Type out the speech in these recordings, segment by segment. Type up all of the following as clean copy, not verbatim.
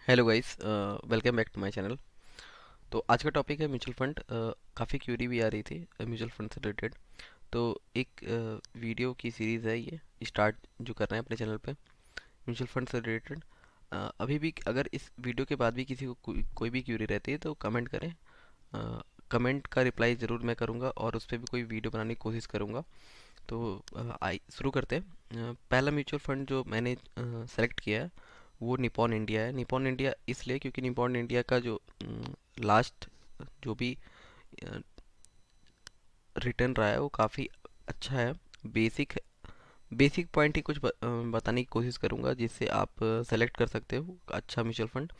Hello guys, welcome back to my channel. तो आज का टॉपिक है म्यूचुअल फंड। काफ़ी क्यूरी भी आ रही थी म्यूचुअल फंड से रिलेटेड। तो एक वीडियो की सीरीज़ है ये स्टार्ट जो कर रहे हैं अपने चैनल पे म्यूचुअल फंड से रिलेटेड। अभी भी अगर इस वीडियो के बाद भी किसी को कोई भी क्यूरी रहती है तो कमेंट करें। कमेंट का रिप्लाई ज़रूर मैं करूँगा और उस पर भी कोई वीडियो बनाने की कोशिश करूँगा। तो आई शुरू करते हैं। पहला म्यूचुअल फंड जो मैंने सेलेक्ट किया है वो निपॉन इंडिया है। निपॉन इंडिया इसलिए क्योंकि निपॉन इंडिया का जो लास्ट जो भी रिटर्न रहा है वो काफ़ी अच्छा है। बेसिक बेसिक पॉइंट ही कुछ बताने की कोशिश करूंगा जिससे आप सेलेक्ट कर सकते हो अच्छा म्यूचुअल फंड।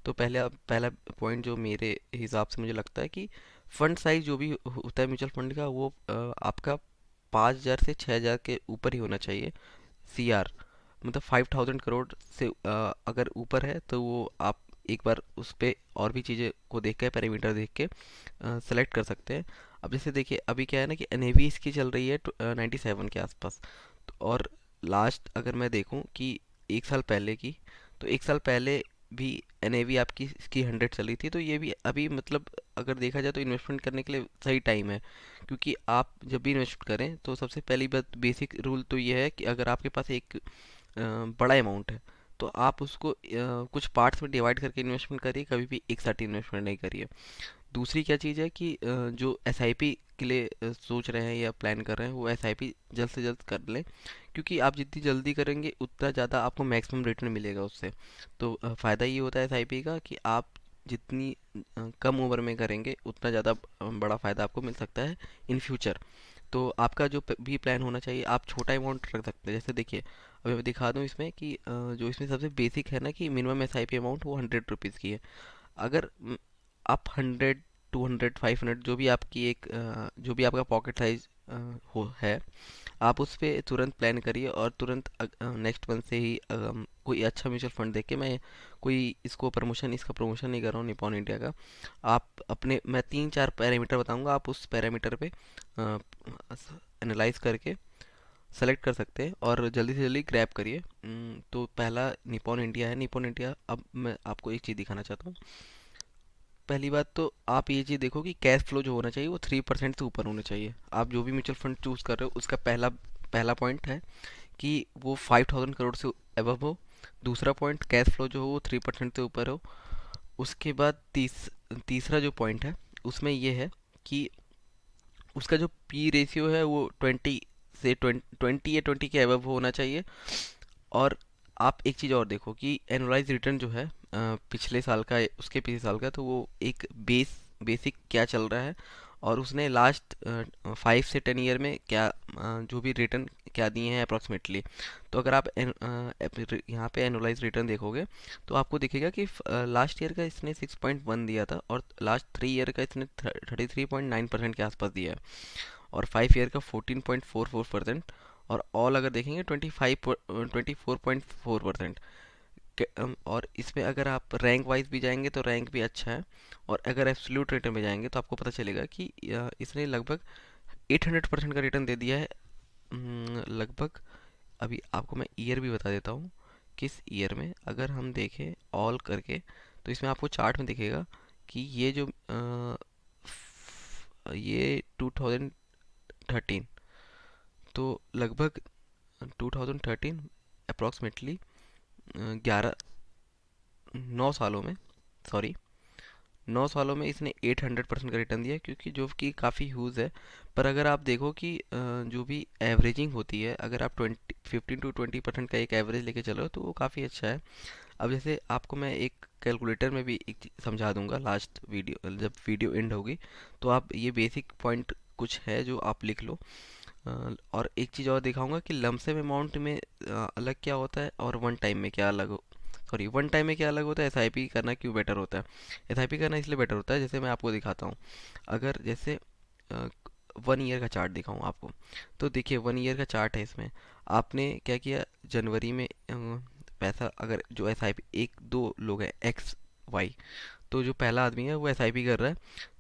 तो पहला पॉइंट जो मेरे हिसाब से मुझे लगता है कि फंड साइज जो भी होता है म्यूचुअल फंड का वो आपका 5,000 से 6,000 के ऊपर ही होना चाहिए। CR मतलब 5,000 करोड़ से अगर ऊपर है तो वो आप एक बार उस पे और भी चीज़ें को देख के पैरामीटर देख के सेलेक्ट कर सकते हैं। अब जैसे देखिए अभी क्या है ना कि एनएवी इसकी चल रही है 97 के आसपास। और लास्ट अगर मैं देखूं कि एक साल पहले की, तो एक साल पहले भी एनएवी आपकी इसकी 100 चली थी। तो ये भी अभी मतलब अगर देखा जाए तो इन्वेस्टमेंट करने के लिए सही टाइम है। क्योंकि आप जब भी इन्वेस्ट करें तो सबसे पहली बात बेसिक रूल तो ये है कि अगर आपके पास एक बड़ा अमाउंट है तो आप उसको कुछ पार्ट्स में डिवाइड करके इन्वेस्टमेंट करिए, कभी भी एक साथ इन्वेस्टमेंट नहीं करिए। दूसरी क्या चीज़ है कि जो एसआईपी के लिए सोच रहे हैं या प्लान कर रहे हैं वो एसआईपी जल्द से जल्द कर लें। क्योंकि आप जितनी जल्दी करेंगे उतना ज़्यादा आपको मैक्सिमम रिटर्न मिलेगा उससे। तो फ़ायदा ये होता है एसआईपी का कि आप जितनी कम उम्र में करेंगे उतना ज़्यादा बड़ा फ़ायदा आपको मिल सकता है इन फ्यूचर। तो आपका जो भी प्लान होना चाहिए आप छोटा अमाउंट रख सकते हैं। जैसे देखिए अभी मैं दिखा दूँ इसमें कि जो इसमें सबसे बेसिक है ना कि मिनिमम एसआईपी अमाउंट वो 100 रुपीज़ की है। अगर आप 100, 200, 500 जो भी आपकी जो भी आपका पॉकेट साइज हो है आप उस पे तुरंत प्लान करिए और तुरंत नेक्स्ट मंथ से ही कोई अच्छा म्यूचुअल फंड देख के मैं कोई इसका प्रमोशन नहीं कर रहा हूँ निपॉन इंडिया का। आप अपने मैं 3-4 पैरामीटर बताऊंगा, आप उस पैरामीटर पे एनालाइज करके सेलेक्ट कर सकते हैं और जल्दी से जल्दी ग्रैब करिए। तो पहला निपॉन इंडिया है। निपॉन इंडिया, अब मैं आपको एक चीज़ दिखाना चाहता हूँ। पहली बात तो आप ये चीज़ देखो कि कैश फ्लो जो होना चाहिए वो 3% से ऊपर होना चाहिए। आप जो भी म्यूचुअल फंड चूज़ कर रहे हो उसका पहला पहला पॉइंट है कि वो 5,000 करोड़ से एबव हो। दूसरा पॉइंट कैश फ्लो जो हो वो 3% से ऊपर हो। उसके बाद तीसरा जो पॉइंट है उसमें ये है कि उसका जो पी रेशियो है वो 20 या 20 के अबव होना चाहिए। और आप एक चीज़ और देखो कि एनुअलाइज रिटर्न जो है पिछले साल का उसके पिछले साल का, तो वो एक बेसिक क्या चल रहा है और उसने लास्ट 5 से 10 ईयर में क्या जो भी रिटर्न क्या दिए हैं अप्रॉक्सीमेटली। तो अगर आप यहाँ पे एनुअलाइज रिटर्न देखोगे तो आपको दिखेगा कि लास्ट ईयर का इसने 6.1 दिया था और लास्ट 3 ईयर का इसने 33.9% के आसपास दिया है और 5 ईयर का 14.44%। और ऑल अगर देखेंगे 24.4%। और इसमें अगर आप रैंक वाइज भी जाएंगे तो रैंक भी अच्छा है। और अगर एब्सोल्यूट रिटर्न में जाएंगे तो आपको पता चलेगा कि इसने लगभग 800% का रिटर्न दे दिया है। लगभग अभी आपको मैं ईयर भी बता देता हूँ किस ईयर में अगर हम देखें ऑल करके। तो इसमें आपको चार्ट में दिखेगा कि ये जो ये 2013, तो लगभग 2013 अप्रॉक्सीमेटली 11 9 सालों में, सॉरी 9 सालों में इसने 800% का रिटर्न दिया क्योंकि जो कि काफ़ी ह्यूज है। पर अगर आप देखो कि जो भी एवरेजिंग होती है अगर आप 15 to 20% का एक एवरेज लेके चलो तो वो काफ़ी अच्छा है। अब जैसे आपको मैं एक कैलकुलेटर में भी एक चीज़ समझा दूंगा लास्ट वीडियो जब वीडियो एंड होगी। तो आप ये बेसिक पॉइंट कुछ है जो आप लिख लो। और एक चीज़ और दिखाऊंगा कि लमसम अमाउंट में अलग क्या होता है और वन टाइम में क्या अलग हो सॉरी वन टाइम में क्या अलग होता है, एसआईपी करना क्यों बेटर होता है। एसआईपी करना इसलिए बेटर होता है, जैसे मैं आपको दिखाता हूँ। अगर जैसे 1 ईयर का चार्ट दिखाऊँ आपको, तो देखिए 1 ईयर का चार्ट है। इसमें आपने क्या किया जनवरी में पैसा, अगर जो एसआईपी एक दो लोग हैं एक्स वाई, तो जो पहला आदमी है वो एसआईपी कर रहा है।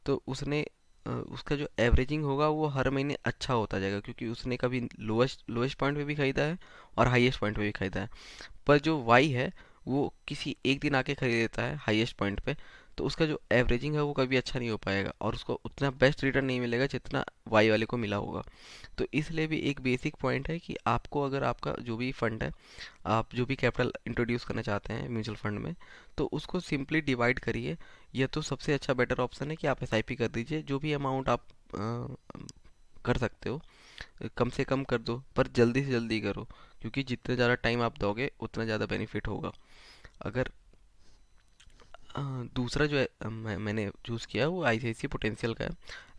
तो उसने उसका जो एवरेजिंग होगा वो हर महीने अच्छा होता जाएगा क्योंकि उसने कभी लोएस्ट लोएस्ट पॉइंट पे भी खरीदा है और हाईएस्ट पॉइंट पे भी खरीदा है। पर जो वाई है वो किसी एक दिन आके खरीद लेता है हाईएस्ट पॉइंट पे, तो उसका जो एवरेजिंग है वो कभी अच्छा नहीं हो पाएगा और उसको उतना बेस्ट रिटर्न नहीं मिलेगा जितना वाई वाले को मिला होगा। तो इसलिए भी एक बेसिक पॉइंट है कि आपको, अगर आपका जो भी फंड है, आप जो भी कैपिटल इंट्रोड्यूस करना चाहते हैं म्यूचुअल फंड में, तो उसको सिंपली डिवाइड करिए। या तो सबसे अच्छा बेटर ऑप्शन है कि आप एसआईपी कर दीजिए, जो भी अमाउंट आप कर सकते हो कम से कम कर दो, पर जल्दी से जल्दी करो, क्योंकि जितने ज़्यादा टाइम आप दोगे उतना ज़्यादा बेनिफिट होगा। अगर अ, दूसरा जो है मैंने चूज़ किया है वो आईसीआईसी पोटेंशियल का है।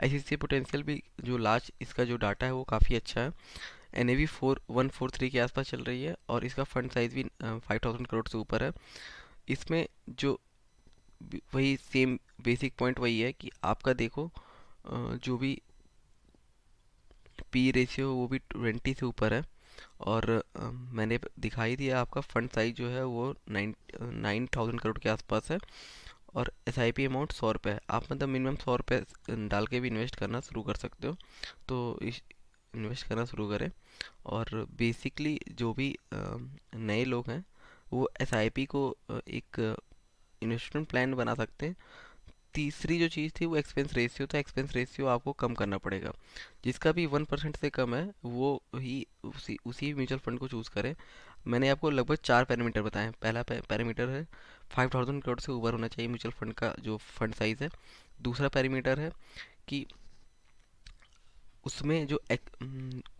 आईसीआईसी पोटेंशियल भी जो लास्ट इसका जो डाटा है वो काफ़ी अच्छा है। एनएवी 4143 के आसपास चल रही है और इसका फंड साइज भी 5000 करोड़ से ऊपर है। इसमें जो वही सेम बेसिक पॉइंट वही है कि आपका देखो जो भी पी रेशियो वो भी 20 से ऊपर है। और मैंने दिखाई दिया आपका फंड साइज जो है वो 9000 करोड़ के आसपास है। और एसआईपी अमाउंट 100 रुपये है। आप मतलब मिनिमम 100 रुपये डाल के भी इन्वेस्ट करना शुरू कर सकते हो। तो इस इन्वेस्ट करना शुरू करें। और बेसिकली जो भी नए लोग हैं वो एसआईपी को एक इन्वेस्टमेंट प्लान बना सकते हैं। तीसरी जो चीज़ थी वो एक्सपेंस रेशियो था। एक्सपेंस रेशियो आपको कम करना पड़ेगा। जिसका भी 1% से कम है वो ही उसी उसी म्यूचुअल फंड को चूज़ करें। मैंने आपको लगभग 4 पैरामीटर बताए हैं। पहला पैरामीटर है 5000 करोड़ से ऊपर होना चाहिए म्यूचुअल फंड का जो फंड साइज़ है। दूसरा पैरामीटर है कि उसमें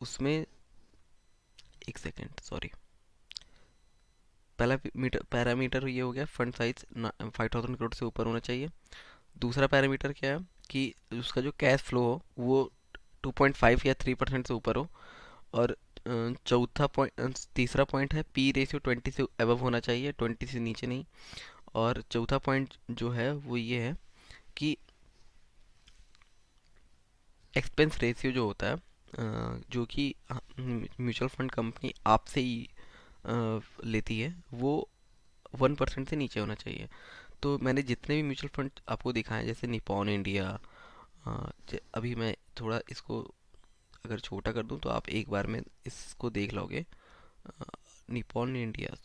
उसमें एक सेकेंड सॉरी, पहला मीटर पैरामीटर ये हो गया फंड साइज 5000 करोड़ से ऊपर होना चाहिए। दूसरा पैरामीटर क्या है कि उसका जो कैश फ्लो हो वो 2.5 या 3% से ऊपर हो। और चौथा पॉइंट तीसरा पॉइंट है पी रेशियो 20 से अबव होना चाहिए, 20 से नीचे नहीं। और चौथा पॉइंट जो है वो ये है कि एक्सपेंस रेशियो जो होता है जो कि म्यूचुअल फंड कंपनी आपसे ही लेती है, वो 1% से नीचे होना चाहिए। तो मैंने जितने भी म्यूचुअल फंड आपको दिखाए जैसे निपॉन इंडिया, अभी मैं थोड़ा इसको अगर छोटा कर दूं तो आप एक बार में इसको देख लोगे। निपॉन इंडिया,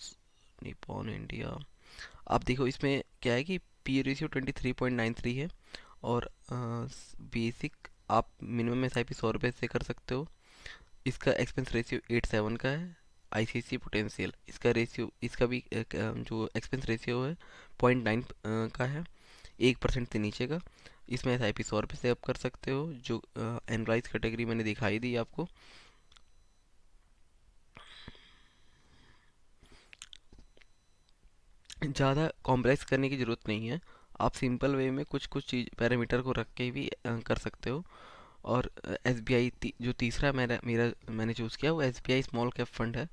निपॉन इंडिया, आप देखो इसमें क्या है कि पी रेशियो 23.93 है। और बेसिक आप मिनिमम एस आई पी 100 रुपये से कर सकते हो। इसका एक्सपेंस रेशियो 87 का है। आईसीसी पोटेंशियल इसका रेशियो, इसका भी जो एक्सपेंस रेशियो है 0.9 का है, 1% से नीचे का। इसमें एस आई पी 100 रुपये से आप कर सकते हो। जो एनराइज कैटेगरी मैंने दिखाई दी आपको, ज़्यादा कॉम्प्लेक्स करने की ज़रूरत नहीं है। आप सिंपल वे में कुछ कुछ चीज़ पैरामीटर को रख के भी कर सकते हो। और एस बी आई जो तीसरा मेरा मेरा मैंने चूज़ किया वो S B I small cap fund है।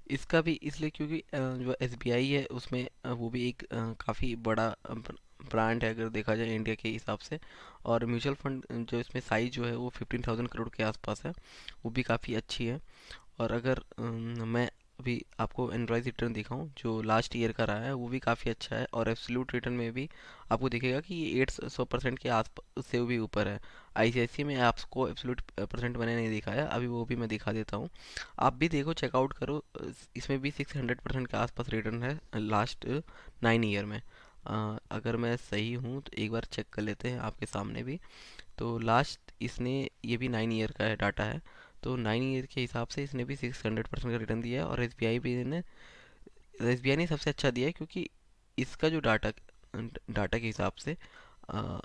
इसका भी इसलिए क्योंकि जो एस बी आई है उसमें वो भी एक काफ़ी बड़ा ब्रांड है अगर देखा जाए इंडिया के हिसाब से। और म्यूचुअल फंड जो इसमें साइज जो है वो 15,000 करोड़ के आसपास है, वो भी काफ़ी अच्छी है। और अगर मैं अभी आपको एनराइज रिटर्न दिखाऊं जो लास्ट ईयर का रहा है वो भी काफ़ी अच्छा है। और एब्सोल्यूट रिटर्न में भी आपको दिखेगा कि ये 800% के आस से भी ऊपर है। आईसीआईसी में आपको एब्सोल्यूट परसेंट मैंने नहीं दिखाया, अभी वो भी मैं दिखा देता हूँ। आप भी देखो, चेकआउट करो। इसमें भी 600% के आसपास रिटर्न है लास्ट 9 ईयर में। अगर मैं सही हूँ तो एक बार चेक कर लेते हैं आपके सामने भी। तो लास्ट इसने, ये भी 9 ईयर का है डाटा है, तो 9 ईयर के हिसाब से इसने भी 600% का रिटर्न दिया है। और एस बी आई ने सबसे अच्छा दिया है क्योंकि इसका जो डाटा डाटा के हिसाब से अ,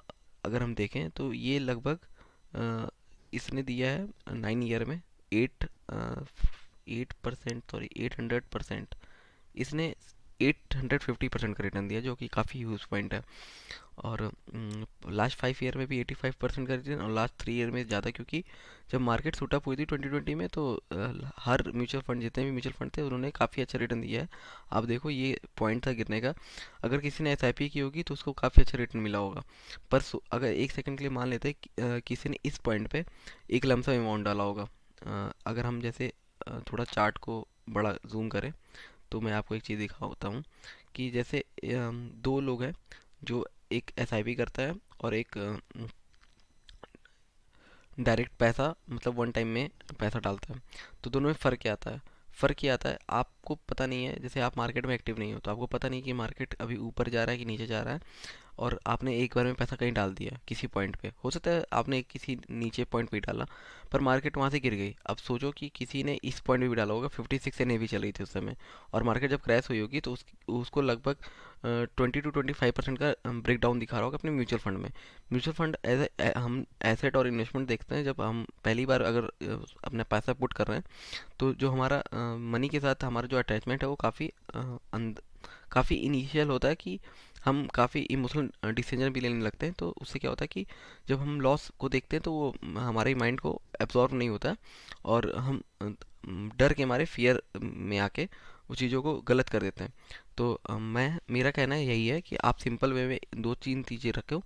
अगर हम देखें तो ये लगभग इसने दिया है 9 ईयर में 8% सॉरी 800%। इसने 850% का रिटर्न दिया जो कि काफ़ी ह्यूज पॉइंट है। और लास्ट 5 ईयर में भी 85% का रिटर्न, और लास्ट 3 ईयर में ज़्यादा, क्योंकि जब मार्केट शूट अप हुई थी 2020 में तो हर म्यूचुअल फंड, जितने भी म्यूचुअल फंड थे उन्होंने काफ़ी अच्छा रिटर्न दिया है। आप देखो ये पॉइंट था गिरने का। अगर किसी ने एसआईपी की होगी तो उसको काफ़ी अच्छा रिटर्न मिला होगा। पर अगर एक सेकंड के लिए मान लेते हैं कि किसी ने इस पॉइंट पे एक लमसम अमाउंट डाला होगा। अगर हम जैसे थोड़ा चार्ट को बड़ा जूम करें तो मैं आपको एक चीज़ दिखाता हूँ कि जैसे दो लोग हैं जो एक एसआईपी करता है और एक डायरेक्ट पैसा मतलब वन टाइम में पैसा डालता है। तो दोनों में फ़र्क क्या आता है? फ़र्क ये आता है, आपको पता नहीं है, जैसे आप मार्केट में एक्टिव नहीं हो तो आपको पता नहीं कि मार्केट अभी ऊपर जा रहा है कि नीचे जा रहा है, और आपने एक बार में पैसा कहीं डाल दिया किसी पॉइंट पे, हो सकता है आपने किसी नीचे पॉइंट पे ही डाला पर मार्केट वहाँ से गिर गई। अब सोचो कि किसी ने इस पॉइंट पे भी डाला होगा, 56 से नेवी चल रही थी उस समय, और मार्केट जब क्रैश हुई होगी तो उसको लगभग 20 to 25% का ब्रेक डाउन दिखा रहा होगा अपने म्यूचुअल फंड में। म्यूचुअल फंड हम एसेट और इन्वेस्टमेंट देखते हैं, जब हम पहली बार अगर अपना पैसा पुट कर रहे हैं तो जो हमारा मनी के साथ हमारा जो अटैचमेंट है वो काफ़ी इनिशियल होता है, कि हम काफ़ी इमोशनल डिसीजन भी लेने लगते हैं। तो उससे क्या होता है कि जब हम लॉस को देखते हैं तो वो हमारे माइंड को एब्जॉर्व नहीं होता है, और हम डर के मारे फियर में आके उस चीज़ों को गलत कर देते हैं। तो मैं मेरा कहना यही है कि आप सिंपल वे में दो तीन चीज़ें रखो,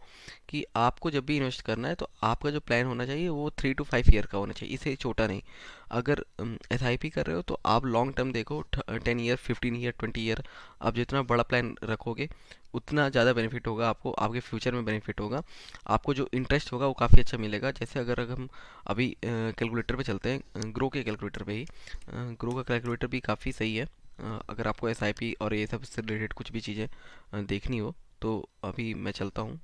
कि आपको जब भी इन्वेस्ट करना है तो आपका जो प्लान होना चाहिए वो 3 to 5 ईयर का होना चाहिए, इससे छोटा नहीं। अगर SIP कर रहे हो तो आप लॉन्ग टर्म देखो, 10 ईयर, 15 ईयर, 20 ईयर। आप जितना बड़ा प्लान रखोगे उतना ज़्यादा बेनिफिट होगा आपको, आपके फ्यूचर में बेनिफिट होगा, आपको जो इंटरेस्ट होगा वो काफ़ी अच्छा मिलेगा। जैसे अगर हम अभी कैलकुलेटर पे चलते हैं, ग्रो के कैलकुलेटर पे ही, ग्रो का कैलकुलेटर भी काफ़ी सही है। अगर आपको SIP और ये सब से रिलेटेड कुछ भी चीज़ें देखनी हो तो अभी मैं चलता हूँ।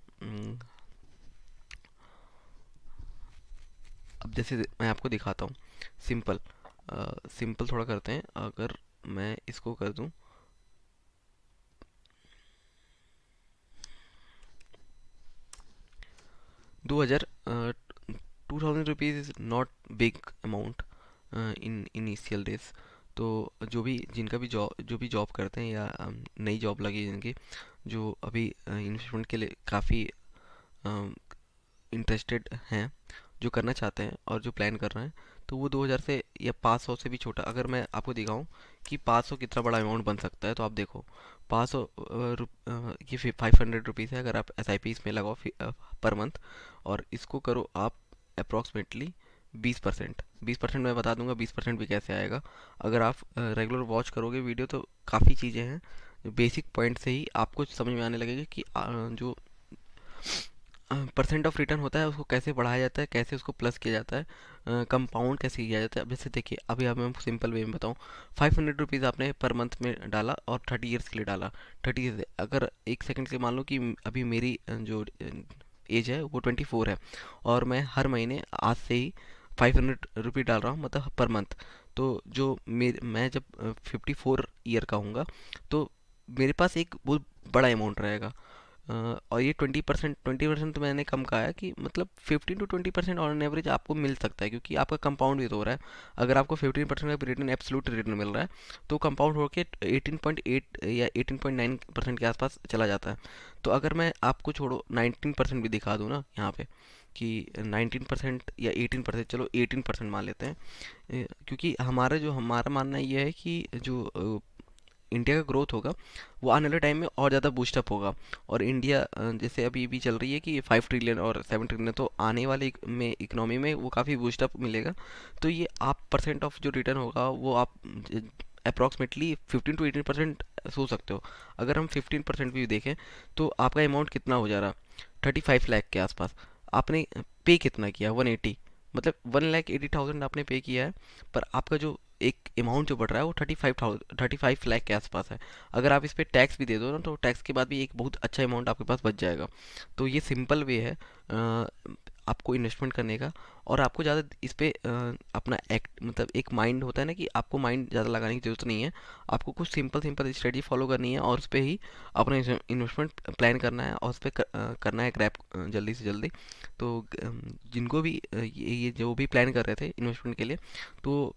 अब जैसे मैं आपको दिखाता हूँ, सिंपल सिंपल थोड़ा करते हैं। अगर मैं इसको कर दूँ 2000, 2000 rupees is not big amount in initial days. तो जो भी जॉब करते हैं या नई जॉब लगी है जिनकी, जो अभी इन्वेस्टमेंट के लिए काफ़ी इंटरेस्टेड हैं, जो करना चाहते हैं और जो प्लान कर रहे हैं, तो वो 2000 से या 500 से भी छोटा, अगर मैं आपको दिखाऊं कि 500 कितना बड़ा अमाउंट बन सकता है, तो आप देखो 500 ये 500 रुपीज़ है। अगर आप SIP इसमें लगाओ पर मंथ, और इसको करो आप अप्रॉक्सीमेटली 20%। 20% मैं बता दूंगा 20% भी कैसे आएगा। अगर आप रेगुलर वॉच करोगे वीडियो तो काफ़ी चीज़ें हैं, बेसिक पॉइंट से ही आपको समझ में आने लगेगा कि जो परसेंट ऑफ रिटर्न होता है उसको कैसे बढ़ाया जाता है, कैसे उसको प्लस किया जाता है, कंपाउंड कैसे किया जाता है। अब जैसे देखिए, अभी अब मैं सिंपल वे में बताऊँ, 500 रुपीज़ आपने पर मंथ में डाला और 30 ईयर्स के लिए डाला। 30 ईयर्स, अगर एक सेकंड से मान लो कि अभी मेरी जो एज है वो 24 है, और मैं हर महीने आज से ही 500 रुपये डाल रहा हूँ, मतलब पर मंथ। तो जो मैं जब 54 ईयर का हूँगा तो मेरे पास एक बहुत बड़ा अमाउंट रहेगा। और ये 20% तो मैंने कम कहा है, कि मतलब 15 to 20% ऑन एवरेज आपको मिल सकता है, क्योंकि आपका कंपाउंड भी तो हो रहा है। अगर आपको 15% का रिटर्न, एब्सोल्यूट रिटर्न मिल रहा है, तो कंपाउंड होकर 18.8 या 18.9% के आसपास चला जाता है। तो अगर मैं आपको छोड़ो 19% भी दिखा दूँ ना यहाँ पे, कि 19% या 18%, चलो 18% मान लेते हैं। क्योंकि हमारा मानना ये है कि जो इंडिया का ग्रोथ होगा वो आने वाले टाइम में और ज़्यादा बूस्टअप होगा। और इंडिया जैसे अभी भी चल रही है कि 5 ट्रिलियन और 7 ट्रिलियन, तो आने वाले में इकोनॉमी में वो काफ़ी बूस्टअप मिलेगा। तो ये आप परसेंट ऑफ जो रिटर्न होगा वो आप अप्रॉक्सीमेटली 15 to 18% सोच सकते हो। अगर हम 15% भी देखें तो आपका अमाउंट कितना हो जा रहा, 35 लाख के आसपास। आपने पे कितना किया, 180, मतलब 1,80,000 आपने पे किया है, पर आपका जो एक अमाउंट जो बढ़ रहा है वो 35 लाख के आसपास है। अगर आप इस पे टैक्स भी दे दो ना तो टैक्स के बाद भी एक बहुत अच्छा अमाउंट आपके पास बच जाएगा। तो ये सिंपल वे है आपको इन्वेस्टमेंट करने का। और आपको ज़्यादा इस पे अपना एक्ट, मतलब एक माइंड होता है ना, कि आपको माइंड ज़्यादा लगाने की ज़रूरत नहीं है। आपको कुछ सिंपल सिंपल स्ट्रेटजी फॉलो करनी है और उस पर ही अपना इन्वेस्टमेंट प्लान करना है, और उस पर करना है क्रैप जल्दी से जल्दी। तो जिनको भी ये जो भी प्लान कर रहे थे इन्वेस्टमेंट के लिए, तो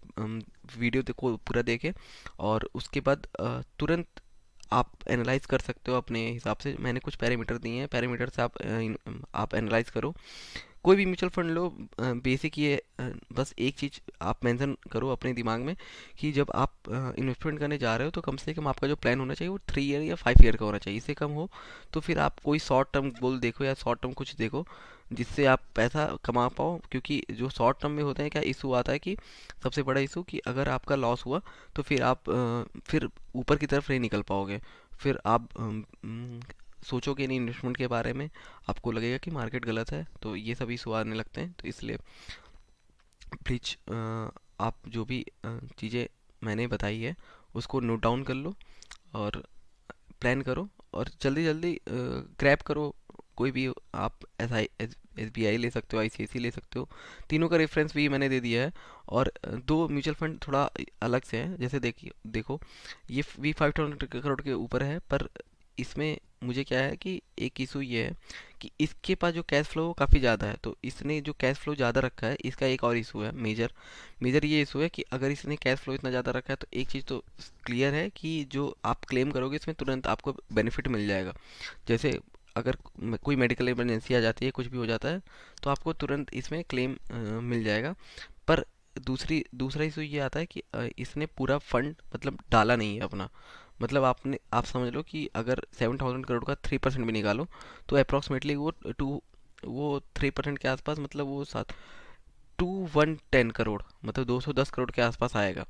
वीडियो देखो, पूरा देखें, और उसके बाद तुरंत आप एनालाइज कर सकते हो अपने हिसाब से। मैंने कुछ पैरामीटर दिए हैं, पैरामीटर से आप एनालाइज करो। कोई भी म्यूचुअल फंड लो, बेसिक ये बस एक चीज़ आप मेंशन करो अपने दिमाग में, कि जब आप इन्वेस्टमेंट करने जा रहे हो तो कम से कम आपका जो प्लान होना चाहिए वो 3 ईयर या 5 ईयर का होना चाहिए। इससे कम हो तो फिर आप कोई शॉर्ट टर्म गोल देखो या शॉर्ट टर्म कुछ देखो जिससे आप पैसा कमा पाओ। क्योंकि जो शॉर्ट टर्म में होते हैं, क्या इशू आता है कि सबसे बड़ा इशू, कि अगर आपका लॉस हुआ तो फिर आप फिर ऊपर की तरफ नहीं निकल पाओगे। फिर आप सोचोगे नहीं इन्वेस्टमेंट के बारे में, आपको लगेगा कि मार्केट गलत है, तो ये सभी इशू आने लगते हैं। तो इसलिए प्लीज़ आप जो भी चीज़ें मैंने बताई है उसको नोट डाउन कर लो और प्लान करो और जल्दी जल्दी क्रैप करो। कोई भी आप एस बी आई ले सकते हो, आई सी आई सी ले सकते हो। तीनों का रेफरेंस भी मैंने दे दिया है। और दो म्यूचुअल फंड थोड़ा अलग से हैं, जैसे देखिए देखो, ये वी 500 करोड़ के ऊपर है, पर इसमें मुझे क्या है कि एक इशू ये है कि इसके पास जो कैश फ्लो काफ़ी ज़्यादा है। तो इसने जो कैश फ्लो ज़्यादा रखा है, इसका एक और इशू है मेजर। मेजर ये इशू है कि अगर इसने कैश फ्लो इतना ज़्यादा रखा है तो एक चीज़ तो क्लियर है कि जो आप क्लेम करोगे इसमें तुरंत आपको बेनिफिट मिल जाएगा। जैसे अगर कोई मेडिकल इमरजेंसी आ जाती है, कुछ भी हो जाता है, तो आपको तुरंत इसमें क्लेम मिल जाएगा। पर दूसरा इशू ये आता है कि इसने पूरा फंड मतलब डाला नहीं है अपना। मतलब आप समझ लो कि अगर 7,000 करोड़ का 3% भी निकालो तो अप्रोक्सीमेटली वो 3% के आसपास, मतलब वो सात 2,110 करोड़, मतलब 210 करोड़ के आसपास आएगा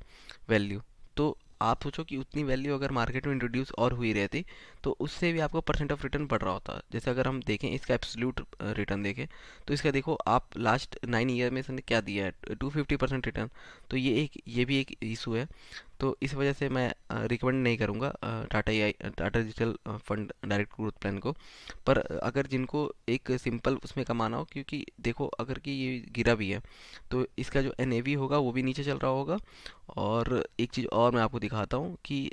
वैल्यू। तो आप सोचो कि उतनी वैल्यू अगर मार्केट में इंट्रोड्यूस और हुई रहती तो उससे भी आपको परसेंट ऑफ रिटर्न बढ़ रहा होता। जैसे अगर हम देखें इसका एब्सोल्यूट रिटर्न देखें, तो इसका देखो आप लास्ट 9 ईयर में इसने क्या दिया है, 250% रिटर्न। तो ये भी एक इशू है। तो इस वजह से मैं रिकमेंड नहीं करूँगा Tata digital fund direct growth plan को। पर अगर जिनको एक सिंपल उसमें कमाना हो, क्योंकि देखो अगर कि ये गिरा भी है तो इसका जो एनएवी होगा वो भी नीचे चल रहा होगा। और एक चीज़ और मैं आपको दिखाता हूँ कि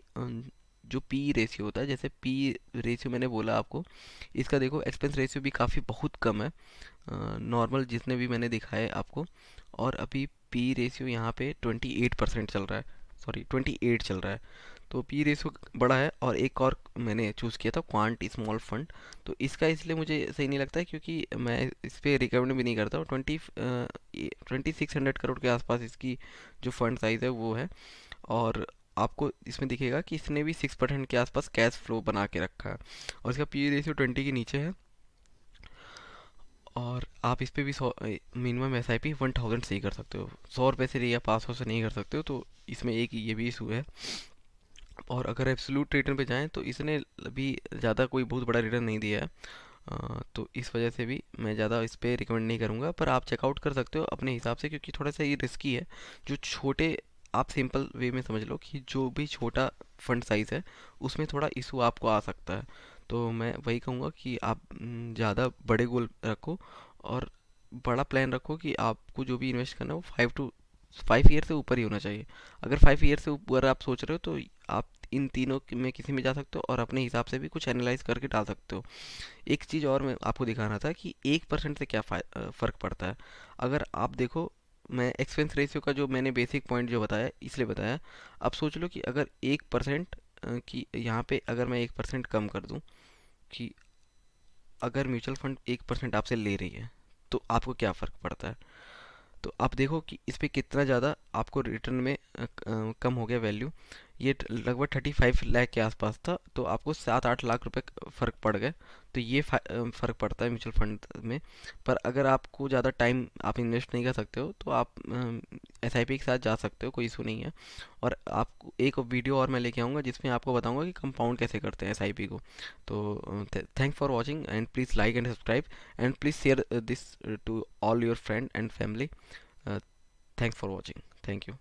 जो पी रेशियो होता है, जैसे पी रेशियो मैंने बोला आपको, इसका देखो एक्सपेंस रेशियो भी काफ़ी बहुत कम है नॉर्मल जितने भी मैंने दिखाए आपको। और अभी पी रेशियो यहाँ पे 28% चल रहा है, सॉरी 28 चल रहा है। तो पी रेशियो बड़ा है। और एक और मैंने चूज़ किया था क्वांट स्मॉल फंड। तो इसका इसलिए मुझे सही नहीं लगता है क्योंकि मैं इस पर रिकमेंड भी नहीं करता हूँ। 2,600 करोड़ के आसपास इसकी जो फंड साइज़ है वो है। और आपको इसमें दिखेगा कि इसने भी 6% के आसपास कैश फ्लो बना के रखा है और इसका पी रेशियो 20 के नीचे है। और आप इस पे भी 100 मिनिमम एस आई पी 1,000 से ही कर सकते हो, 100 रुपये से या 500 से नहीं कर सकते हो। तो इसमें एक ये भी इशू है। और अगर एब्सोल्यूट रिटर्न पे जाएं तो इसने अभी ज़्यादा कोई बहुत बड़ा रिटर्न नहीं दिया है। तो इस वजह से भी मैं ज़्यादा इस पे रिकमेंड नहीं करूँगा। पर आप चेकआउट कर सकते हो अपने हिसाब से, क्योंकि थोड़ा सा ये रिस्की है। जो छोटे, आप सिंपल वे में समझ लो कि जो भी छोटा फंड साइज़ है उसमें थोड़ा इशू आपको आ सकता है। तो मैं वही कहूँगा कि आप ज़्यादा बड़े गोल रखो और बड़ा प्लान रखो कि आपको जो भी इन्वेस्ट करना है वो 5 ईयर से ऊपर ही होना चाहिए। अगर 5 ईयर से ऊपर आप सोच रहे हो तो आप इन तीनों में किसी में जा सकते हो और अपने हिसाब से भी कुछ एनालाइज करके डाल सकते हो। एक चीज़ और मैं आपको दिखाना था कि 1% से क्या फ़र्क पड़ता है। अगर आप देखो, मैं एक्सपेंस रेशियो का जो मैंने बेसिक पॉइंट जो बताया इसलिए बताया। अब सोच लो कि अगर 1% की यहाँ पे अगर मैं 1% कम कर दूँ, कि अगर म्यूचुअल फंड 1% आपसे ले रही है तो आपको क्या फ़र्क पड़ता है। तो आप देखो कि इस पे कितना ज़्यादा आपको रिटर्न में कम हो गया वैल्यू। ये लगभग 35 लाख के आसपास था, तो आपको 7-8 लाख रुपए फ़र्क पड़ गए। तो ये फ़र्क पड़ता है म्यूचुअल फंड में। पर अगर आपको ज़्यादा टाइम आप इन्वेस्ट नहीं कर सकते हो तो आप एस आई पी के साथ जा सकते हो, कोई इशू नहीं है। और आपको एक वीडियो और मैं लेके आऊँगा जिसमें आपको बताऊँगा कि कंपाउंड कैसे करते हैं एस आई पी को। तो thanks for watching and please like and subscribe and please share this to all your friend and family. Uh, Thanks for watching. Thank you.